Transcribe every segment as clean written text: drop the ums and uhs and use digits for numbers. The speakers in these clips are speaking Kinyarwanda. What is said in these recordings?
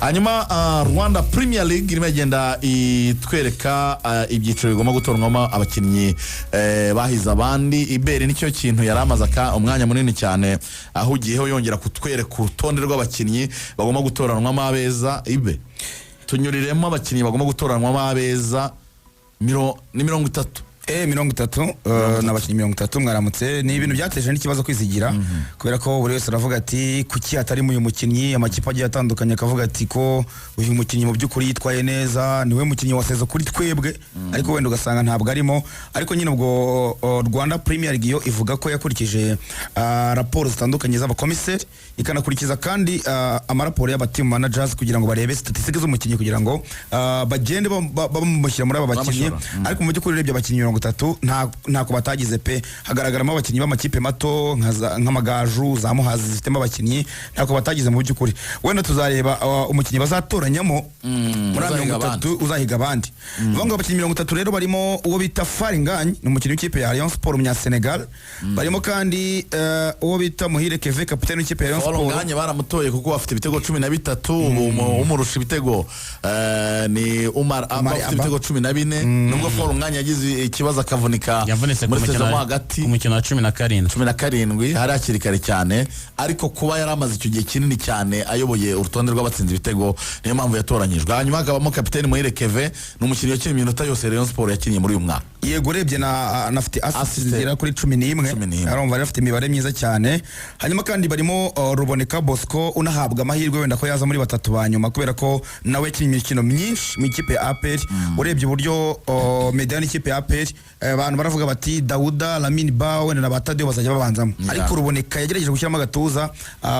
hanyuma Rwanda Premier League irimo igenda itwereka ibyiciro bigomba gutorwamo abakinnyi bahize abandi. Ibere nicyo kintu yaramaze umwanya munini cyane ahugiyeho yongera kutwereka urutonde rw'abakinnyi bagomba gutoranwamo abeza. Ibe tunyuriremo abakinnyi bagomba gutoranwamo abeza ni 30 30 n'abakinnyi 30 mwaramutse. Ni ibintu byateje n'ikibazo kwizigira kubera ko buri wese aravuga ati kuki atari mu mukinnyi, amakipe agiye atandukanye akavuga ati ko uyu mukinnyi mu by'ukuri yitwaye neza, niwe mukinnyi wasezo kuri twebwe, ariko wenda ugasanga ntabwo arimo. Ariko nyine ubwo Rwanda Premier League yo ivuga ko yakurikije raporo zitandukanye z'abakomiseri, ikanakurikiza kandi amaraporo y'aba team managers kugira ngo barebe statistics z'umukinnyi kugira ngo bagende bamushyira muri aba bakinnyi. Ariko mu by'ukuri urebye abakinnyi 30 ntako batagize pe. Hagaragaramo abakinnyi b'amakipe mato nk'amagaju za Muhazi zifitemo abakinnyi ntako batagize mu by'ukuri. Wenda tuzareba umukinnyi bazatoranyamo muri 30 uzahiga abandi. Banga abakinnyi 30 rero barimo uwo bita Faringanye, ni umukinnyi w'ikipe ya Rayon Sport mu Senegal. Barimo kandi uwo bita Muhire Keve, kapiteni w'ikipe ya Rayon Sport. Faringanye baramutoye kuko afite ibitego 13, umurusha ibitego ni Umar afite ibitego 14. Nubwo Faringanye yagize ikibazo akavunika muri sezomo hagati umukino wa 17 hari akiri kare cyane, ariko kuba yaramaze icyo gihe kinini cyane ayoboye urutonde rw'abatsinze ibitego niyo mpamvu yatoranyijwe. Hanyuma hakabamo kapiteni Muhire Keve, ni umukinnyi wakinnye iminota yose Rayon Sport yakinnye muri uyu mwaka. Yego urebye nafite assist zira kuri 11, arumva afite imibare myiza cyane. Hanyuma kandi barimo Ruboneka Bosco, unahabwa amahirwe wenda ko yaza muri batatu banyuma kubera ko nawe yakinnye imikino myinshi mu ikipe ya APR. Urebye uburyo mediane ikipe ya APR abantu baravuga bati Dauda, Lamine Ba wenda na Batadio bazajya babanzamo, ariko Ruboneka yagerageje gushyiramo agatuza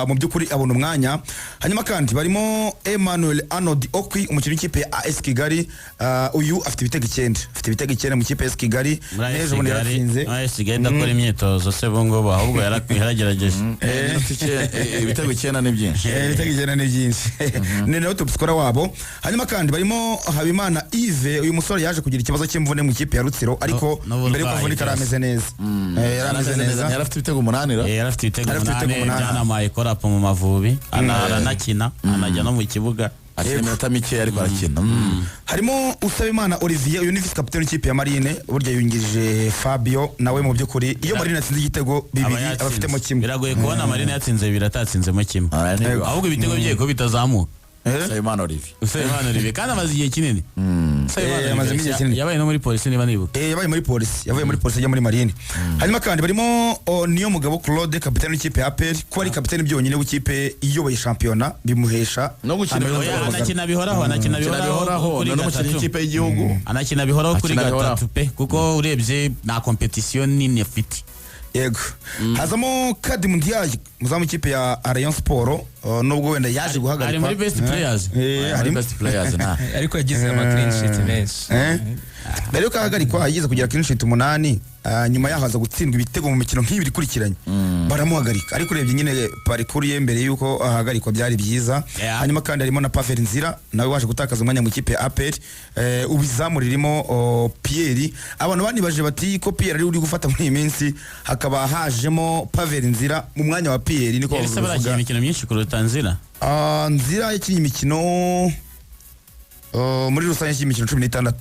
mu by'ukuri abona umwanya. Hanyuma kandi barimo Emmanuel Arnold Okwi, umukinnyi w'ikipe ya AS Kigali. Uyu afite ibitego 9 mu ikipe ya AS Kigali. Nejo bone yaratsinze AS Kigali ndakora imyitozo se bongo ahubwo yaragerageje ibitego 9 ni byinshi, ibitego 9 ni byinshi. Ni nawe top scorer wabo. Hanyuma kandi barimo Habimana Yves, uyu musore yaje kugira ikibazo cy'imvune mu ikipe ya Rutsiro, ariko mbere yo kuvunika arameze neza. Yarameze neza, yarafite ibitego 8. Yarafite ibitego 8 jana mayikora po mu Mavubi, aranakina anajya no mu kibuga akina iminota mike ariko arakina. Harimo Usabimana Olivier, uyu ni vice captain w'ikipe ya Marine, burya yungirije Fabio. Nawe mu by'ukuri iyo Marine atsinze igitego bibiri abafitemo kimwe, biragoye kubona Marine yatsinze bibiri atatsinzemo kimwe, ahubwo ibitego bye ko bitazamuka. Usabimana Olivier kandi amaze igihe kinini. Yabaye no muri polisi niba nibuka. Yabaye muri polisi, yavuye muri polisi ajya muri Marine. Hanyuma kandi barimo niyo mugabo Claude, kapiteni w'ikipe ya APR, ko ari kapiteni byonyine w'ikipe iyoboye shampiyona bimuhesha no gukina anakina bihoraho no gukina ikipe y'igihugu, anakina bihoraho kuri gatatu pe, kuko urebye na competition nini afite. Yego. Hazamo Kadi Mundiaye muzamu ikipe ya Rayon Sport, nubwo wenda yaje guhagarika ari muri best players, ari best players na ariko yagize ama clean sheet menshi. Mbere yo kahagarikwa yagize kugira clean sheet 8, nyuma yahaza gutsindwa ibitego mu mikino nk'ibiri kurikiranye baramuhagarika, ariko urebye nyine parcours ye mbere yuko ahagarikwa byari byiza. Hanyuma kandi harimo na Pavel Nzira, nawe waje gutakaza umwanya mu ikipe ya APR. Ubizamu ririmo Pierre, abantu bandi baje bati ko Pierre ari uri gufata muri iyi minsi, hakaba hajemo Pavel Nzira mu mwanya wa Pierre. Niko bavuga imikino myinshi kuruta Nzira. Nzira yakinnye imikino muri rusange y'imikino 16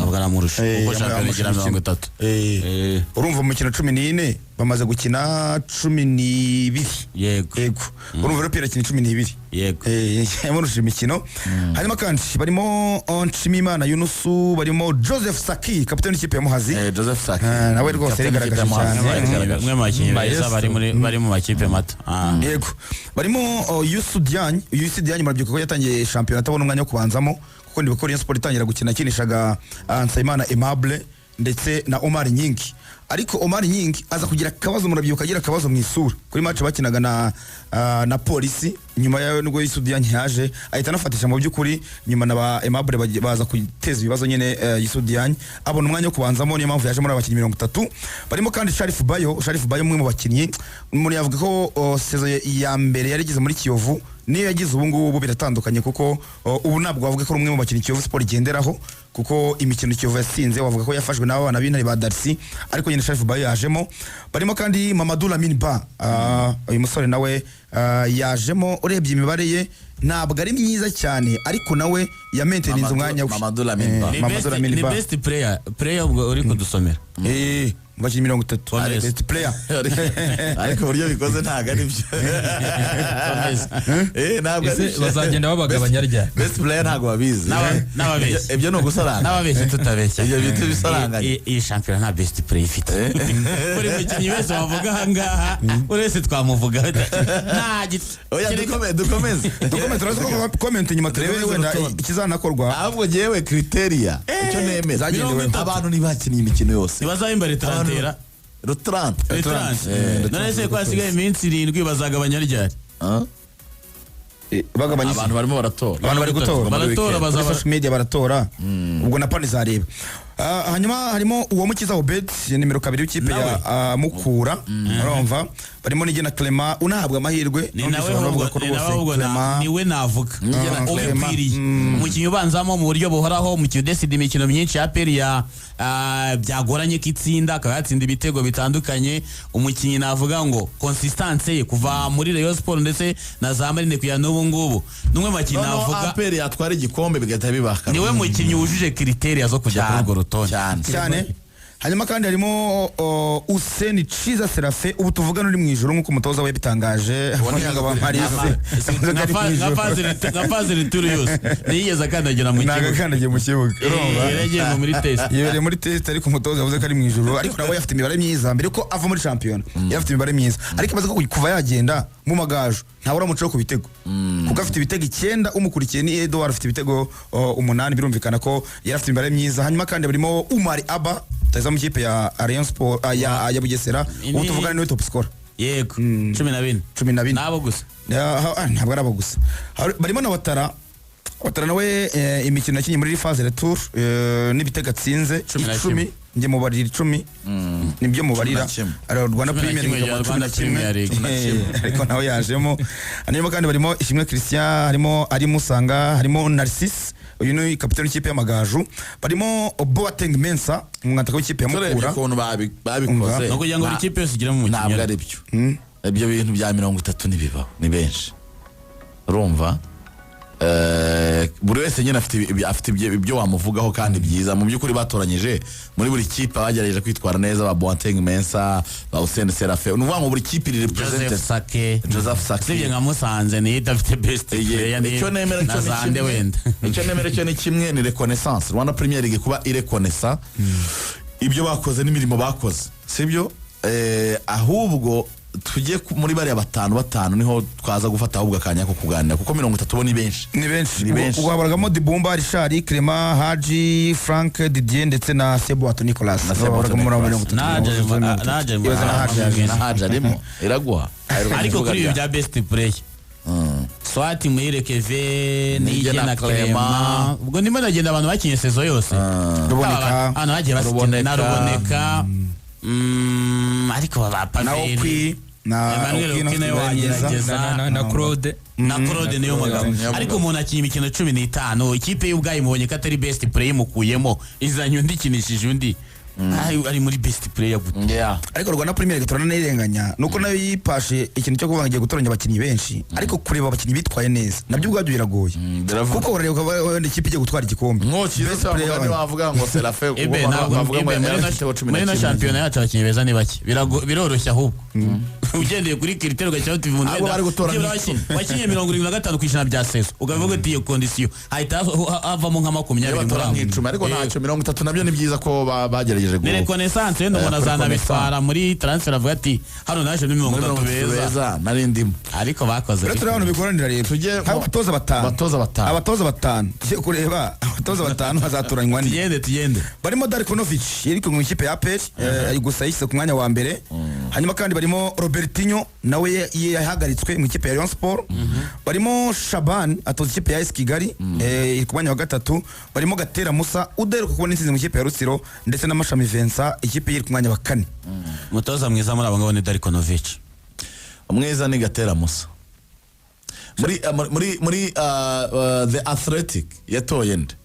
abwo aramurusha kuko shampiyona igira 30. Urumva mu mikino 14 bamaze gukina 12. Yego urumva rero Pierre akina 12. Yego yamurusha imikino. Hanyuma kandi barimo Nshimimana Yunusu, barimo Joseph Saki, kapiteni w'ikipe ya Muhazi. Joseph Saki nawe rwose yagaragaje cyane, mwe makipe beza bari mu makipe mato. Yego barimo Youssou Diagne murabyuka ko yatangiye shampiyona atabona umwanya wo kubanzamo, kuko ndi bakora Sport itangira gukina kinishaga Nsayimana Aimable ndetse na Omar Nyingi. Ariko Omar Nyingi aza kugira akabazo, murabyuka agira akabazo mu isura kuri match bakinaga na polisi. Nyuma yayo nubwo Youssou Diagne yaje ahita anafatisha mu by'ukuri, nyuma na Aimable baza kuteza ibibazo nyine. Youssou Diagne abona umwanya wo kubanzamo, niyo mpamvu yaje muri abakinnyi 30. Barimo kandi Sharif Bayo umwe mu bakinnyi umuntu yavuga ko sezo ya mbere yarigeze muri Kiyovu niyo yagize ubu ngubu biratandukanye, kuko ubu nabwo wavuga ko umwe mu bakinnyi Kiyovu Sport igenderaho, kuko imikino Kiyovu yasinze wavuga ko yafashwe n'abana b'intare ba Darcy, ariko nyine Sharif Bayo yajemo. Barimo kandi Mamadou Lamine Ba, uyu musore nawe yajemo. Urebye imibare ye ntabwo ari myiza cyane, ariko nawe ya maintenance umwanya we. Mamadou Lamine Ba ni best player ubwo uri kudusomera. Bakinnyi 30 best player. Ariko buryo bikoze ntago ari byo. Ntabwo bazagenda babagabanya rya best player ntago babizi. N'ababeshya Ibyo no gusaranga. n'ababeshya tutabeshya. Ibyo bitu bisaranga. Iyi shampiyona nta best player ifite. Buri mukinnyi wese wavuga ahangaha uretse twamuvuga nta Oya dukomeze. Turaza comment nyuma turebe wenda ikizanakorwa. Ahubwo jewe criteria icyo nemeza abantu nibakinnye imikino yose. Ntibazahimba Retantera. None se ko hasigaye iminsi 7 bazagabanya ryari? Bagabanya Abantu barimo baratora. Abantu bari gutora. Baratora bazaba social media baratora. Ubwo na pani zareba. Hanyuma harimo uwo Mukiza Obed nimero 2 w'ikipe ya Mukura. Urumva barimo n'igena Clement unahabwa amahirwe. Ni nawe ahubwo niwe navuga. Ubikwiriye. Umukinnyi ubanzamo mu buryo buhoraho mu kideside imikino myinshi ya peri ya byagoranye kitsinda akaba yatsinda ibitego bitandukanye. Umukinnyi navuga ngo consistency ye kuva muri Rayon Sport ndetse na za Marine kuya n'ubu ngubu numwe makinnyi navuga peri yatwara igikombe bigahita bibaka. Niwe mukinnyi wujuje criteria zo kujya kuri urwo rutonde cyane. Hanyuma kandi harimo Hussein Chiza Serafe ubu tuvugana uri mu ijoro nk'uko umutoza we bitangaje. Abanyanga Parise nka fazile turu yose niyigeze akandagira mu kibuga. Nagakandagiye mu kibuga. Yaragiye muri test. Yibere muri test ariko umutoza yavuze ko ari mu ijoro, ariko nawe yafite imibare myiza mbere ko ava muri champion. Yafite imibare myiza ariko baza ko kuva yagenda mu magaju ntabura umuco ku bitego. Kuko afite ibitego 9 umukurikiye ni Edouard afite ibitego 8 birumvikana ko yarafite imibare myiza. Hanyuma kandi barimo Umar Aba taza mu kipe ya Rayon Sport ya Bugesera ubu tuvugana niwe top scorer. Yego 12 nabo gusa ntabwo ari abo gusa. Barimo na Watara nawe imikino yakinye muri phase retour n'ibitego atsinze 10 nge mubarira 10 nibyo mubarira Rwanda Premier League ariko nawe yajemo. Hanyuma kandi barimo Ishimwe Christian, harimo ari Musanga, harimo Narcisse uyu ni kapiteni w'ikipe y'Amagaju, barimo Boateng Mensa umwataka w'ikipe ya Mukura. Ukuntu babikoze no kugira ngo buri kipe yose igire mu mukinnyi. Ntabwo ari byo. Ibyo bintu bya 30 nibibaho ni benshi. Urumva buri wese nyine afite ibyo wamuvugaho kandi byiza. Mu by'ukuri batoranyije muri buri kipe bagerageje kwitwara neza ba Boateng Mensa, ba Hussein Serafe. Nuvuga ngo buri kipe iri representative Joseph Sake sibye nka Musanze ni idafite best player ni icyo nemera cyo Zande wenda. Icyo nemera cyo ni kimwe ni reconnaissance. Rwanda Premier League kuba ireconnaissa ibyo bakoze n'imirimo bakoze sibyo. Ahubwo tujye muri bari 5 niho twaza gufata ahubwo akanya ko kuganira kuko 30 bo ni benshi. Ugabaragamo Dibumba, Richard, Clement, Haji, Frank, Didier ndetse na Seboato Nicolas. Naje arimo iraguha. Ariko kuri ibyo bya best player Swati Muhire Keve n'igena Clement ubwo ndimo ndagenda abantu bakinye sezo yose. Ruboneka hano hagiye basikina na Ruboneka ariko bapaveri na Claude niyo magabo. Ariko umuntu akinye imikino 15 ikipe y'ubwayi mubonye ko atari best player mukuyemo izanye undi kinishije undi ari muri best player gute. Ariko Rwanda Premier League turanayirenganya nuko nayo yipashe ikintu cyo kuvuga ngiye gutoranya abakinnyi benshi ariko kureba abakinnyi bitwaye neza nabyo ubwabyo biragoye kuko urareba wenda ikipe igiye gutwara igikombe. Best player bavuga ngo Serafe bavuga ngo muri na championnat yacu abakinnyi beza ni bake biroroshya ahubwo ugendeye kuri critère ugacyaho TV umuntu wakinye 75% bya sezo ugavuga ati iyo condition ahita avamo nka 20 ariko ntacyo 30 nabyo ni byiza ko bagerageje ni reconnaissance wenda umuntu azanabitwara muri transfer avuga ati hano naje ni 30 beza nari ndimo ariko bakoze rero abantu bikoranira rero tujye abatoza batanu tujye kureba abatoza batanu hazatoranywa ni tugende barimo Darkonovic yeriko mu ikipe ya APR ari gusa yise ku mwanya wa mbere. Hanyuma kandi barimo Robertinho nawe yahagaritswe mu ikipe ya Rayon Sport. Barimo Shaban atoza ikipe ya AS Kigali iri ku mwanya wa 3. Barimo Gatera Musa uderuka kubona insinzi mu ikipe ya Rutsiro ndetse na Mashami Vincent ikipe iri ku mwanya wa 4. Mutoza mwiza muri abo ngabo ni Darkonovic. Umwiza ni Gatera Musa. Muri The Athletic yatoye nde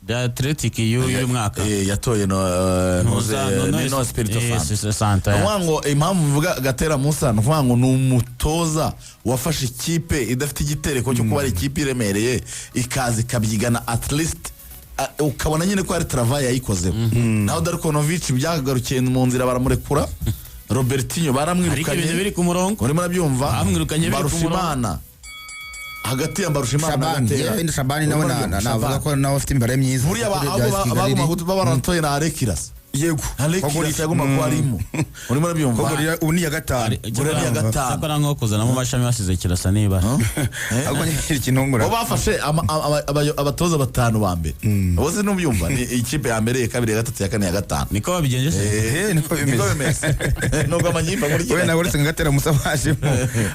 The Athletic y'uyu mwaka yatoye no Espirito Santo ngo impamvu mvuga Gatera Musa nvuga ngo n'umutoza wafashe ikipe idafite igitereko cyo kuba ari ikipe iremereye ikazi kabyigana at least ukabona nyine ko ari travail yayikoze naho Darkonovic byagarukiye mu nzira baramurekura Robertinho baramwirukanye biri ku murongo urimo nabyumva bamwirukanye biri ku murongo hagati ya Mbarushimana na Shabani nawe navuga ko nawe afite imbere myiza buriya baguma babaratoye na Alekiras yego Alekiras yaguma ko arimo urimo nabyumva uni ya gatanu sakora nko kuzana mu mashami basize kirasa niba ahubwo ni kinongora bafashe abatoza batanu ba mbere bose n'ubyumva ni ikipe ya mbere ya kabiri ya gatatu ya kane ya gatanu niko babigenje niko bimeze nubwo amanyimba muri we nawe uretse Gatera Musa bashimo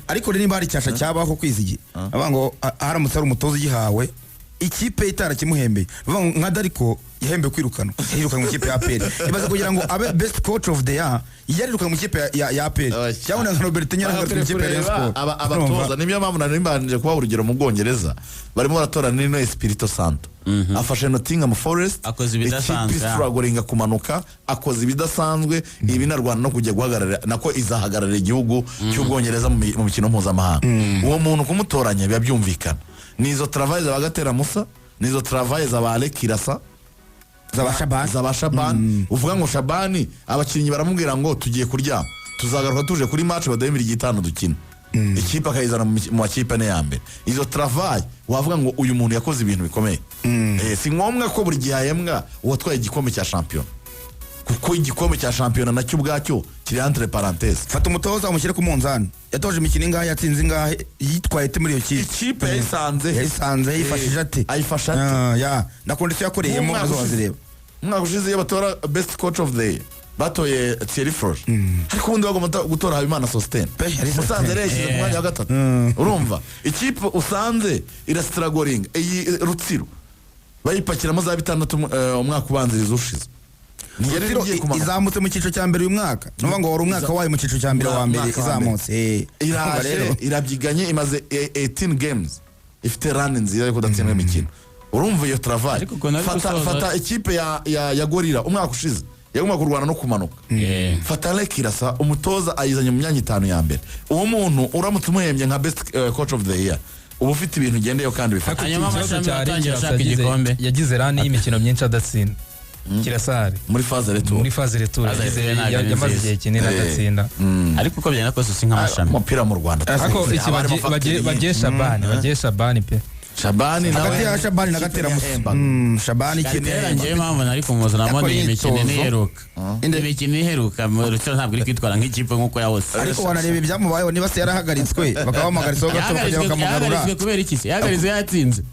ariko niba hari cyasha cyabaho kwizigi abango haramutse ari umutoza ugihawe ikipe itarakimuhembeye nka Dariko yahembe kwirukana mu ikipe ya APR ibaze kugira ngo abe best coach of the year yarirukana mu ikipe ya APR cyabona nka Robertinho yarirukana mu ikipe ya Sport abatoza nimyo mpamvu narimbanje kuba urugero mu Bwongereza barimo baratora no Espirito Santo afashe Nottingham Forest akoze ibidasanzwe struggling kumanuka akoze ibidasanzwe ibi na Rwanda no kujya guhagarara nako izahagarara igihugu cy'Ubwongereza mu mikino mpuzamahanga uwo muntu kumutoranya biba byumvikana nizo travail za Gatera Musa nizo travail za Alekirasa za Shabani uvuga ngo Shabani abakinnyi baramubwira ngo tugiye kuryama tuzagaruka tuje kuri match badahembira igitano dukina ikipe akayizana mu makipe ne ya mbere izo travail wavuga ngo uyu muntu yakoze ibintu bikomeye si ngombwa ko buri gihe ahembwa uwatwaye igikombe cya champion kuko igikombe cya champion nacyo ubwacyo kiri entre parenthèses fata umutoza umushyire ku munzani yatoje imikino ingahe yatsinze ingahe yitwaye te muri iyo kipe yayisanze yifashije ate ayifasha ate ya na kondisiyo yakoreyemo azobazireba umwaka ushize batora best coach of the year batoye Thierry Froge ariko ubundi bagomba gutora Habimana Sostene Musanze rero yashyize ku mwanya wa gatatu urumva ikipe usanze irastragoring iyi Rutsiro bayipakiramo za bitandatu umwaka ubanziriza ushize izamutse mu cyiciro cya mbere uyu mwaka nuvuga ngo wari umwaka wayo mu cyiciro cya mbere wa mbere izamutse irabyiganye imaze 18 games ifite run nziza yo kudatsindwa imikino urumva iyo travail fata ikipe ya Gorira umwaka ushize yagomba kurwana no kumanuka fata Alekirasa umutoza ayizanye mu myanya 5 ya mbere uwo muntu uramutse umuhembye nka best coach of the year ubu ufite ibintu ugendeyo kandi bifata hanyuma amashami yatangiye ashaka igikombe yagize rani y'imikino myinshi adatsinda Kirasari muri phase retour yamaze igihe kinini adatsinda ariko uko byana kose si nk'amashami umupira mu Rwanda ariko bagiye Shabani pe Shabani nawe hagati ya Shabani na Gatera Musa Shabani kirangiye mpamvu nari kumuzana mo ni imikino niheruka imikino niheruka Rutsiro ntabwo iri kwitwara nk'ikipe nk'uko yahose ariko wanareba ibyamubayeho niba se yarahagaritswe bakabamuhagaritswe gato bakajya bakamugarura yahagaritswe kubera iki yahagaritswe yatsinze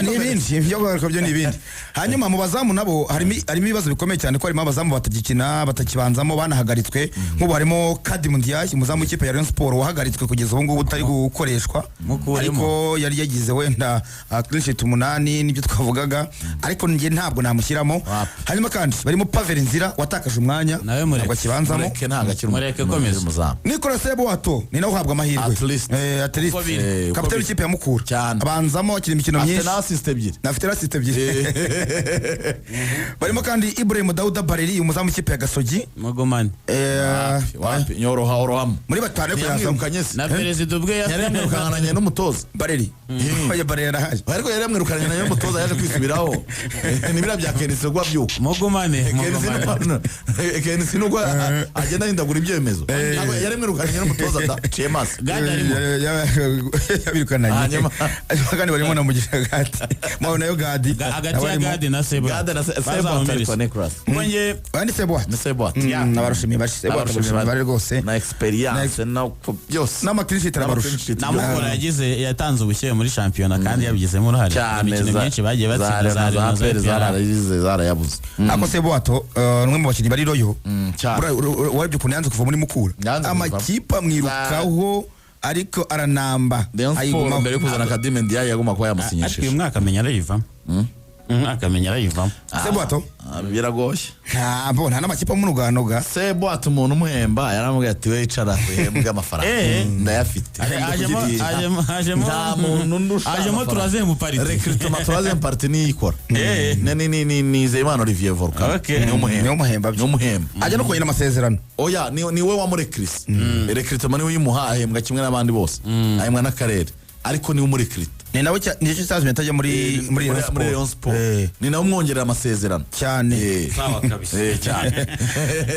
n'ibindi byo garuka byo n'ibindi hanyuma mu bazamu nabo harimo ibibazo bikomeye cyane ko harimo abazamu batagikina batakibanzamo banahagaritswe nk'ubu harimo Kadim Ndiaye umuzamu w'ikipe ya Rayon Sport wahagaritswe kugeza ubu ngubu utari gukoreshwa ariko yari yagize wenda clean sheet 8 nibyo twavugaga ariko ngiye ntabwo namushyiramo hanyuma kandi barimo Pavel Nzira watakaje umwanya ntabwo kibanzamo mureke komeza umuzamu Nicolas Seboato ni nawe uhabwa amahirwe at least kapiteni w'ikipe ya Mukura abanzamo imikino myinshi nafite assist ebyiri barimo kandi Ibrahim Dauda Bareri umuzamu w'ikipe ya Gasogi Mogomani wapi nyorohamo muri batanu yamwirukanye na perezida ubwe yamwirukanye n'umutoza Bareri oya Bareri arahaje ariko yamwirukanye n'umutoza yaje kwisubiraho nibira bya Kenisi gwa byuko Mogomani Kenisi nubwo agenda hindagura ibyemezo ntabwo yamwirukanye n'umutoza da Chemas yabirukanye kandi barimo na Mugisha Gadi mwa nayo Gadi hagati ya Gadi na Sebo ariko Nicolas mwenge bandi Sebo nabarushimiye bari rwose na experience na byose n'amakirisi tarabarusha namukora yatanze ubushyuhe muri shampiyona kandi yabigizemo uruhare imikino myinshi bagiye batsinda zarayabuze ako Seboato numwe mu bakinnyi bari royo warebye ukuntu yanze kuva muri Mukura amakipe amwirukaho ariko aranamba ayiguma mbere kuzana Kadim Ndiaye yaguma kwa yamusinyishije uyu mwaka amenya arayivamo Seboato biragoye nta n'amakipe mu ruganoga Sebo ati umuntu umuhemba yaramubwiye ati we icara uhembwe amafaranga ndayafite nta muntu ndusha ajemo turazemu party recruitment turazemu party niyikora ni Zeyimana Olivier Volcan ni umuhemba ajya no kongera amasezerano oya ni we wamure Chris recruitment ni we yimuhahembwa kimwe n'abandi bose ahembwa n'akarere ariko ni umurecruit ni nawe nicyo cyazumye atajya muri Rayon Sport ni nawe umwongerera amasezerano cyane sawa kabisa cyane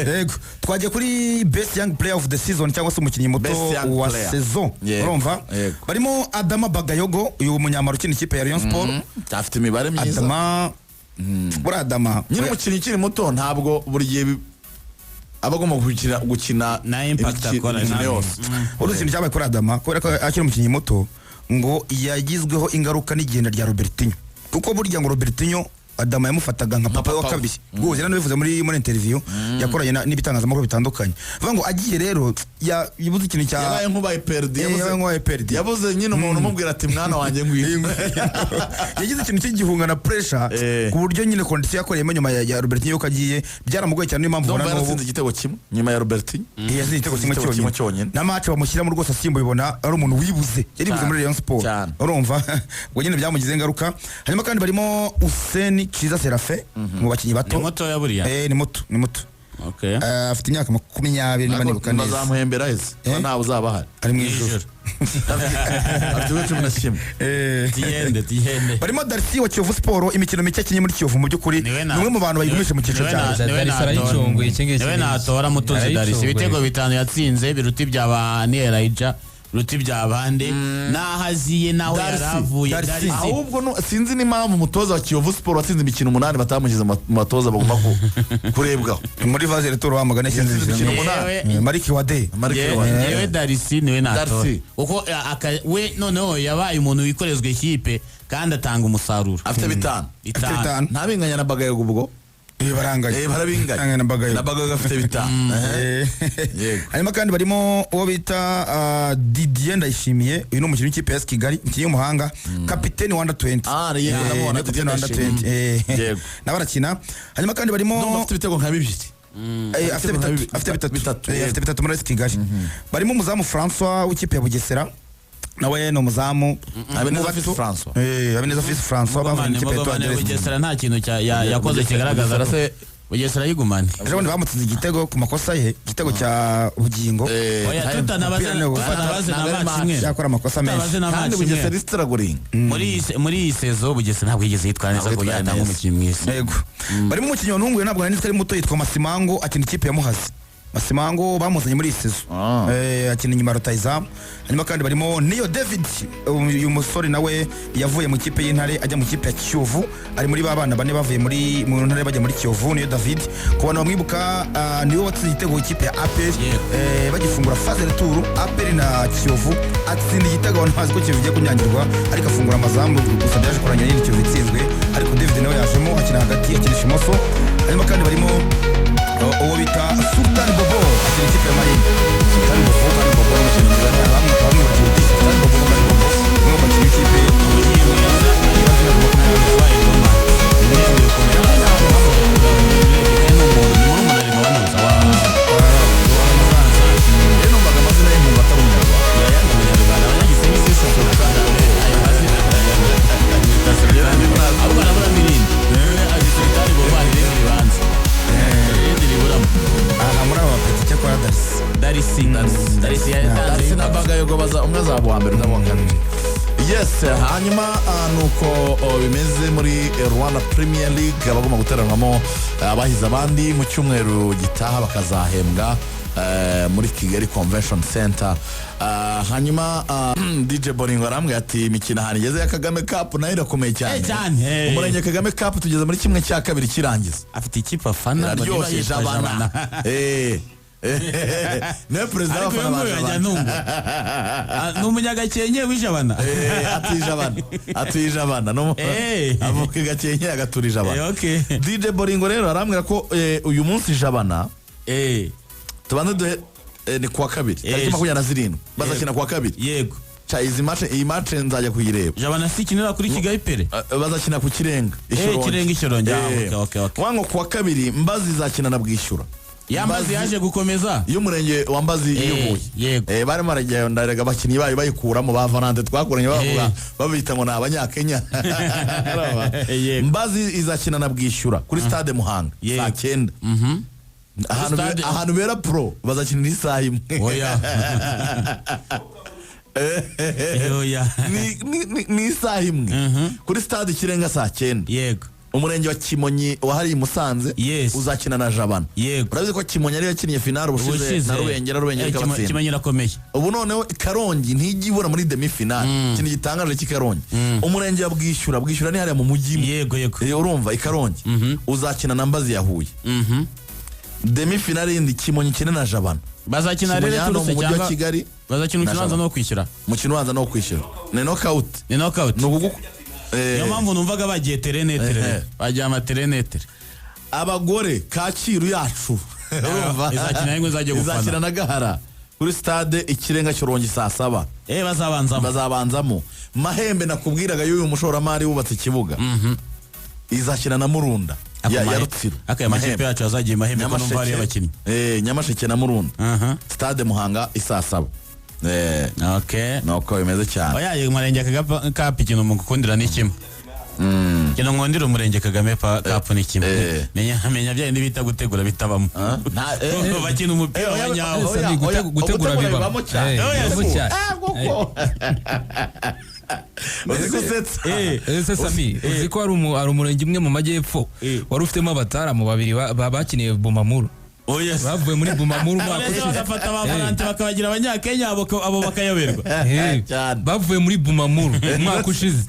yego twagiye kuri best young player of the season cyangwa se umukinnyi muto wa saison urumva barimo Adama Bagayogo uyu munyamaro ukina ikipe ya Rayon Sport afite imibare myiza Adama nyine umukinnyi ukiri muto ntabwo buri gihe abagomba gukina na impact akora yose uruzindu cyabaye kuri Adama kubera ko akiri umukinnyi muto ngo yagizweho ingaruka n'igenda rya Robertinho kuko burya ngo Robertinho Adama yamufataga nka papa wa kabiri guze nano bivuze muri interview yakoranye n'ibitangazamakuru bitandukanye vuga ngo agiye rero yibuze ikintu cya yabaye nk'ubaye perdi yabuze nyine umuntu umubwira ati mwana wanjye ngwino yagize ikintu cy'igihunga na pressure ku buryo nyine condition yakoreyemo nyuma ya Robertinho kagiye byaramugoye cyane n'impamvu ubona n'ubu yatsinze igitego kimwe nyuma ya Robertinho yazinze igitego kimwe cyonyine na match bamushyiramo rwose asimbo bibona ari umuntu yaribuze muri Rayon Sport urumva ngo nyine byamugize ingaruka hanyuma kandi barimo Useni Kiza Serafe mu bakinyi bato ni muto ya buriya ni muto okay afite imyaka 20 niba nibuka neza bazamuhembera ese nta uzabahari ari mu ijoro afite 10 tiyende barimo Darcy wa Kiyovu Sport imikino mike kinyi muri Kiyovu mu byukuri nimwe mu bantu bayigumisha mu cyiciro cya niwe natora mutozi Darcy ibitego 5 yatsinze biruti byaba ni Elijah ruti byabande nahaziye nawe yaravuye Darcy ahubwo sinzi n'impamvu umutoza wa Kiyovu Sport watsinze imikino 8 batamugize mu batoza bagomba kurebwaho muri phase retour wamagana imikino 8 Mariki Wade yewe Darcy niwe natora uko we noneho yabaye umuntu wikorezwe ikipe kandi atanga umusaruro afite 5 ntabinganya na Bagayogo ubwo baranganye barabinganya na Bagayogo afite 5 hanyuma kandi barimo uwo bita Didier Ndayishimiye uyu ni umukinnyi w'ikipe ya Kigali umukinnyi w'umuhanga kapiteni wa Under 20 yego nabona Didier Under 20 nabarakina hanyuma kandi barimo afite ibitego nka 2 afite bitatu muri Kigali barimo umuzamu François w'ikipe ya Bugesera nawe no muzamu Habineza Fils François bavuye mu kipe ya Bugesera nta kintu yakoze kigaragaza se Bugesera yigumane ejo bundi bamutsinze igitego ku makosa ye igitego cya Bugingo oya tutanabaze na match yakora amakosa menshi kandi Bugesera struggling muri sezo Bugesera ntabwo yigeze yitwara neza ko yana nk'umukinnyi mwiza yego barimo umukinnyi wantunguye ntabwo nari muto yitwa Masimango akina ikipe ya Muhazi Masimango bamuzanye muri sezo akina inyuma rutayizamu hanyuma kandi barimo Niyo David uyu musore nawe yavuye mu kipe y'Intare ajya mu kipe ya Kiyovu ari muri babana bane bavuye mu Ntare bajya muri Kiyovu Niyo David ku bantu bamwibuka niwe watsinze igitego ikipe ya APR bagifungura phase retour APR na Kiyovu atsinda igitego abantu bazi ko Kiyovu giye kunyangirwa ariko afungura amazamu gusa byaje kurangirana n'indi Kiyovu itsinzwe ariko David nawe yajemo akina hagati akinisha imoso hanyuma kandi barimo uwo bita Sultan Bobo akina ikipe ya Marine Sultan Bobo umukinnyi mwiza bamwe bagiye Sultan Bobo n'uwo bakinnyi ikipe Darcy na Bagayogo baza umwe azaba wa mbere n'uwa kabiri yes hanyuma nuko bimeze muri Rwanda Premier League abagomba guteranwamo abahize abandi mu cyumweru gitaha bakazahembwa muri Kigali Convention Center hanyuma DJ Boringo arambwira ati imikino ahantu igeze ya Kagame Cup nayo irakomeye cyane umurenge Kagame Cup tugeze muri kimwe cya kabiri kirangiza afite ikipe afana aryoshye Jabana ne president w'abafana ni umunyagakenke w'Ijabana atije abana no avuka gakenke agaturije abana DJ Boringo rero arambwira ko uyu munsi Jabana tubanze ni kwa kabiri tariki 27 bazakina kwa kabiri yego iyi match nzajya kuyireba. Jabana si kinira kuri Kigali Pele. Bazakina ku Kirenga. Kirenga Ishyorongi. Okay. Wango kuwa kabiri Mbazi izakina na Bwishyura. Yambazi yaje gukomeza y'umurenge wa Mbazi iyoboye. Barimo barajya ndarega abakinnyi bayo bayikuramo ba Valente twakoranye bavuga babita ngo n'abanyakenya. Mbazi izakina na Bwishyura kuri stade Muhanga saa 9. Ahantu bera pro bazakinira isaha imwe. Ni isaha imwe kuri stade Kirenga saa 9. Yego. Umurenge wa Kimonyi wahari Musanze uzakina na Jabana. Urabizi ko Kimonyi ari yakinnye finale ubushize na Rubengera kabatsinda. Kimonyi rakomeye. Ubu noneho Karongi ntijibura muri demi finale. Ikintu gitangaje cy'Ikarongi. Umurenge wa Bwishyura ni hariya mu mujyi. Yego. Urumva Ikarongi uzakina na Mbazi yahuye. Demi finale yindi Kimonyi kine na Jabana. Bazakina rero turuse cyangwa Kigali. Bazakina ukibanza no kwishyura. Mukino wanza no kwishyura. Ni knockout. Niyo mpamvu numvaga bagiye terenetere. Bagiye amaterenetere. Abagore Kacyiru yacu. Urumva izakina ngo izajye gufana. Izakina na Gahara kuri stade Ikirenga Shyorongi saa 7. Bazabanzamo. Mahembe nakubwiraga y'uyu mushoramari wubatse ikibuga. Izakina na Murunda. Ya Rutsiro. Akaya makipe yacu azagiye Mahembe ko numva ari abakinnyi. Nyamasheke na Murunda. Stade Muhanga isaa 7. Okay. Nuko bimeze cyane. Oya umurenge Cup ikintu mu gukundira ni kimwe. Kino ngondira umurenge Kagame Cup ni kimwe. Menya bya bita gutegura bitabamo. Bakina umupira wanyawo. Gutegura bibamo cyane. Ese Sami uzi ko ari umurenge umwe mu majyepfo wari ufitemo abataramu babiri bakiniye Bumamuru. Bavuye muri Bumamuru umwaka ushize. Bagafata ba Valente bakabagira abanyakenya abo bakayoberwa. Bavuye muri Bumamuru umwaka ushize.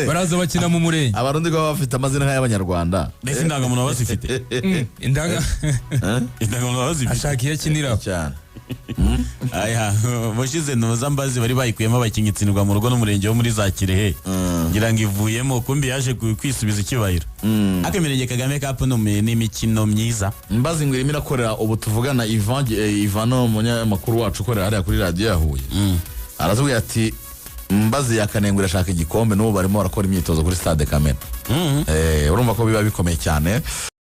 Baraza bakina mu murenge. Abarundi ko bafite amazina y'abanyarwanda. Ndetse indangamuntu bazifite. Indangamuntu bazifite. Ashakiye kinira cyane. Mushize noza Mbazi bari bayikuyemo abakinnyi itsindwa mu rugo n'umurenge wo muri za Kirehe. Ngira ngo ivuyemo kumbi yaje kwisubiza ikibayiro. Akemerenge Kagame Cup ni imikino myiza. Mbazi ngo irimo irakorera ubu tuvugana Ivano umunyamakuru wacu ukorera hariya kuri radio yahuye. Aratubwira ati Mbazi yakanengura ashaka igikombe n'ubu barimo barakora imyitozo kuri stade Kamena. Urumva ko biba bikomeye cyane.